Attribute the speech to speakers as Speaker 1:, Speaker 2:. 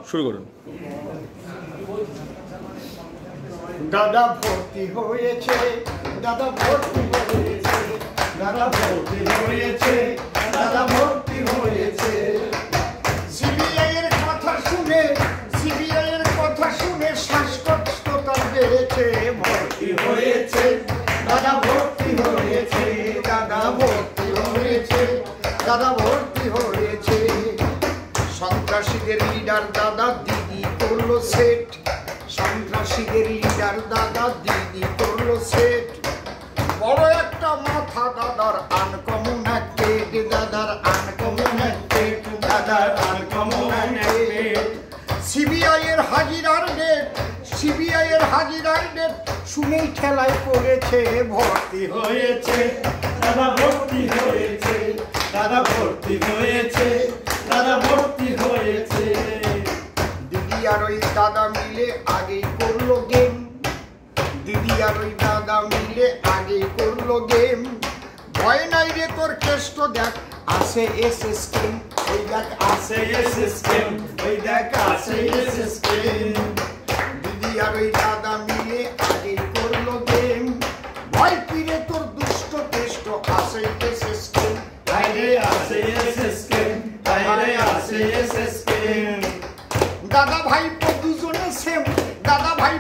Speaker 1: শুরু করুন।
Speaker 2: দাদা ভর্তি হয়েছে, দাদা ভর্তি হয়েছে, দাদা ভর্তি হয়েছে, দাদা ভর্তি হয়েছে। সিবিআই এর কথা শুনে, সিবিআই এর কথা শুনে শ্বাসকষ্ট তার বেড়েছে। ভর্তি হয়েছে, দাদা ভর্তি হয়েছে, দাদা ভর্তি হয়েছে, দাদা ভর্তি হয়েছে। সন্ত্রাসীদের লিডার দাদা দিদি করলো সেট, সন্ত্রাসীদের লিডার দাদা দিদি করলো সেট। বড় একটা মাথা দাদার আনকমন অ্যাক্টেড, দাদার আনকমন অ্যাক্টেড, দাদার আনকমন অ্যাক্টেড। সিবিআই এর হাজিরার ডেট, সিবিআই এর হাজিরার ডেট শুনেই ঠেলায় পড়েছে। ভর্তি হয়েছে, দাদা ভর্তি হয়েছে, দাদা ভর্তি হয়েছে, দাদা ভর্তি হয়েছে। দিদি আর ওই দাদা মিলে আগেই করলো গেম, দিদি আর ওই দাদা মিলে আগেই করলো গেম। ভয় নাই রে তোর কেষ্ট দেখ আসে এসএস কেম, ওই দেখ আসে এসএস কেম, ওই দেখ আসে এসএস কেম। দিদি আর ওই দাদা মিলে আগেই করলো গেম। ভয় কি রে তোর দুষ্ট কেষ্ট আসে এসএস কেম, আরে আসে এসএস কেম, আরে আসে এসএস কেম। দাদা ভাই দুজনে সেম, দাদা ভাই